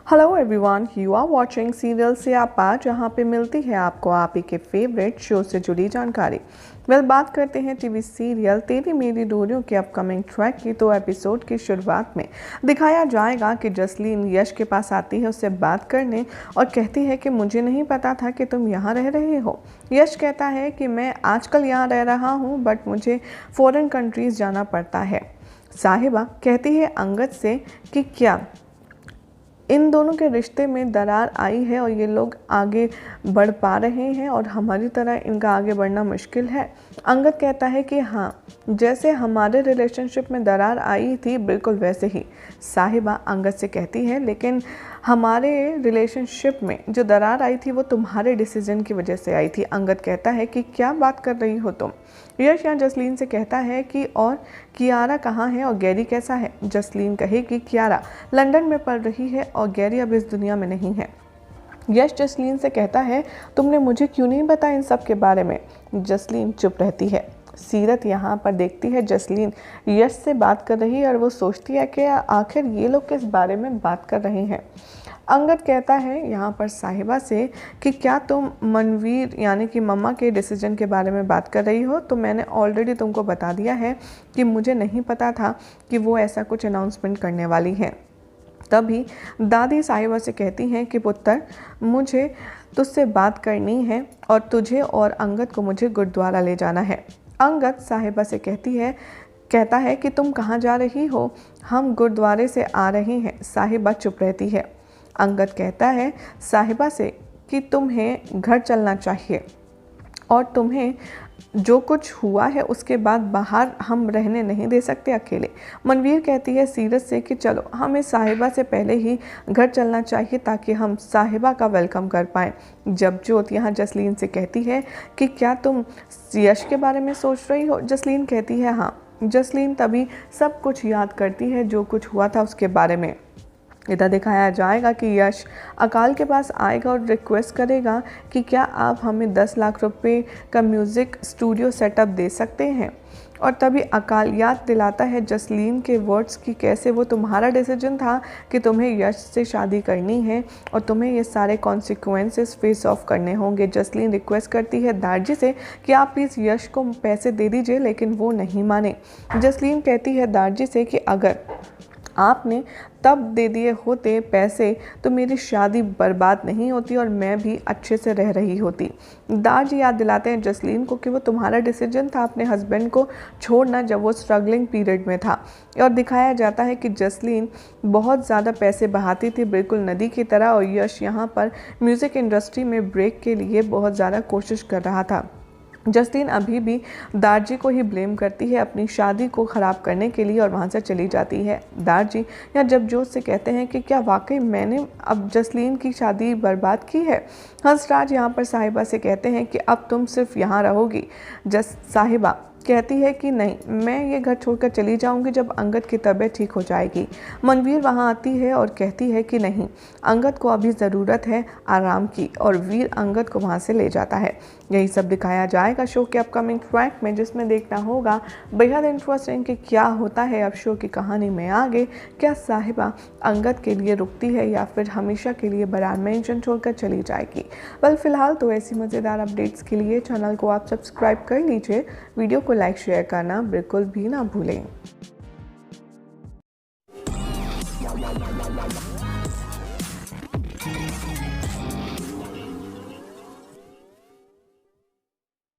Hello everyone, you are watching serial से आपा, जहां पे मिलती है आपको आप ही के फेवरेट शो से जुड़ी जानकारी। बात करते हैं टीवी सीरियल तेरी मेरी डोरियों के अपकमिंग ट्रैक की। तो एपिसोड की शुरुआत में दिखाया जाएगा कि जसलीन यश के पास आती है उससे बात करने और कहती है कि मुझे नहीं पता था कि तुम यहाँ रह रहे हो। यश कहता है कि मैं आजकल यहाँ रह रहा हूँ, बट मुझे फॉरेन कंट्रीज़ जाना पड़ता है। साहिबा कहती है अंगद से कि क्या इन दोनों के रिश्ते में दरार आई है और ये लोग आगे बढ़ पा रहे हैं और हमारी तरह इनका आगे बढ़ना मुश्किल है। अंगद कहता है कि हाँ, जैसे हमारे रिलेशनशिप में दरार आई थी बिल्कुल वैसे ही। साहिबा अंगद से कहती है लेकिन हमारे रिलेशनशिप में जो दरार आई थी वो तुम्हारे डिसीजन की वजह से आई थी। अंगद कहता है कि क्या बात कर रही हो तुम। यश यहाँ जसलीन से कहता है कि और कियारा कहाँ है और गैरी कैसा है। जसलीन कहे कि कियारा लंदन में पढ़ रही है और गैरी अब इस दुनिया में नहीं है। यश जसलीन से कहता है तुमने मुझे क्यों नहीं बताया इन सब के बारे में। जसलीन चुप रहती है। सीरत यहाँ पर देखती है जसलीन यश से बात कर रही है और वो सोचती है कि आखिर ये लोग किस बारे में बात कर रहे हैं। अंगद कहता है यहाँ पर साहिबा से कि क्या तुम मनवीर यानी कि मम्मा के डिसीजन के बारे में बात कर रही हो। तो मैंने ऑलरेडी तुमको बता दिया है कि मुझे नहीं पता था कि वो ऐसा कुछ अनाउंसमेंट करने वाली हैं। तभी दादी साहिबा से कहती हैं कि पुत्र, मुझे तुझसे बात करनी है और तुझे और अंगद को मुझे गुरुद्वारा ले जाना है। अंगद साहिबा से कहता है कि तुम कहाँ जा रही हो। हम गुरुद्वारे से आ रहे हैं। साहिबा चुप रहती है। अंगद कहता है साहिबा से कि तुम्हें घर चलना चाहिए और तुम्हें जो कुछ हुआ है उसके बाद बाहर हम रहने नहीं दे सकते अकेले। मनवीर कहती है सीरत से कि चलो हमें साहिबा से पहले ही घर चलना चाहिए ताकि हम साहिबा का वेलकम कर पाएँ। जब जोत यहाँ जसलीन से कहती है कि क्या तुम यश के बारे में सोच रही हो। जसलीन कहती है हाँ। जसलीन तभी सब कुछ याद करती है जो कुछ हुआ था उसके बारे में। इधर दिखाया जाएगा कि यश अकाल के पास आएगा और रिक्वेस्ट करेगा कि क्या आप हमें 10 लाख रुपए का म्यूज़िक स्टूडियो सेटअप दे सकते हैं। और तभी अकाल याद दिलाता है जसलीन के वर्ड्स की कैसे वो तुम्हारा डिसीजन था कि तुम्हें यश से शादी करनी है और तुम्हें ये सारे कॉन्सिक्वेंसेस फेस ऑफ करने होंगे। जसलीन रिक्वेस्ट करती है दारजी से कि आप प्लीज़ यश को पैसे दे दीजिए, लेकिन वो नहीं माने। जसलीन कहती है दारजी से कि अगर आपने तब दे दिए होते पैसे तो मेरी शादी बर्बाद नहीं होती और मैं भी अच्छे से रह रही होती। दारजी याद दिलाते हैं जसलीन को कि वो तुम्हारा डिसीजन था अपने हस्बैंड को छोड़ना जब वो स्ट्रगलिंग पीरियड में था। और दिखाया जाता है कि जसलीन बहुत ज़्यादा पैसे बहाती थी बिल्कुल नदी की तरह और यश यहाँ पर म्यूज़िक इंडस्ट्री में ब्रेक के लिए बहुत ज़्यादा कोशिश कर रहा था। जसलीन अभी भी दारजी को ही ब्लेम करती है अपनी शादी को ख़राब करने के लिए और वहाँ से चली जाती है। दारजी या जब जोत से कहते हैं कि क्या वाकई मैंने अब जसलीन की शादी बर्बाद की है। हंसराज यहाँ पर साहिबा से कहते हैं कि अब तुम सिर्फ यहाँ रहोगी। साहिबा कहती है कि नहीं, मैं ये घर छोड़कर चली जाऊंगी जब अंगद की तबीयत ठीक हो जाएगी। मनवीर वहाँ आती है और कहती है कि नहीं, अंगद को अभी ज़रूरत है आराम की और वीर अंगद को वहाँ से ले जाता है। यही सब दिखाया जाएगा शो के अपकमिंग ट्रैक में, जिसमें देखना होगा बेहद इंटरेस्टिंग कि क्या होता है अब शो की कहानी में आगे। क्या साहिबा अंगद के लिए रुकती है या फिर हमेशा के लिए बरार मेंशन छोड़कर चली जाएगी। फिलहाल तो ऐसी मज़ेदार अपडेट्स के लिए चैनल को आप सब्सक्राइब कर लीजिए। वीडियो को लाइक शेयर करना बिल्कुल भी ना भूलें।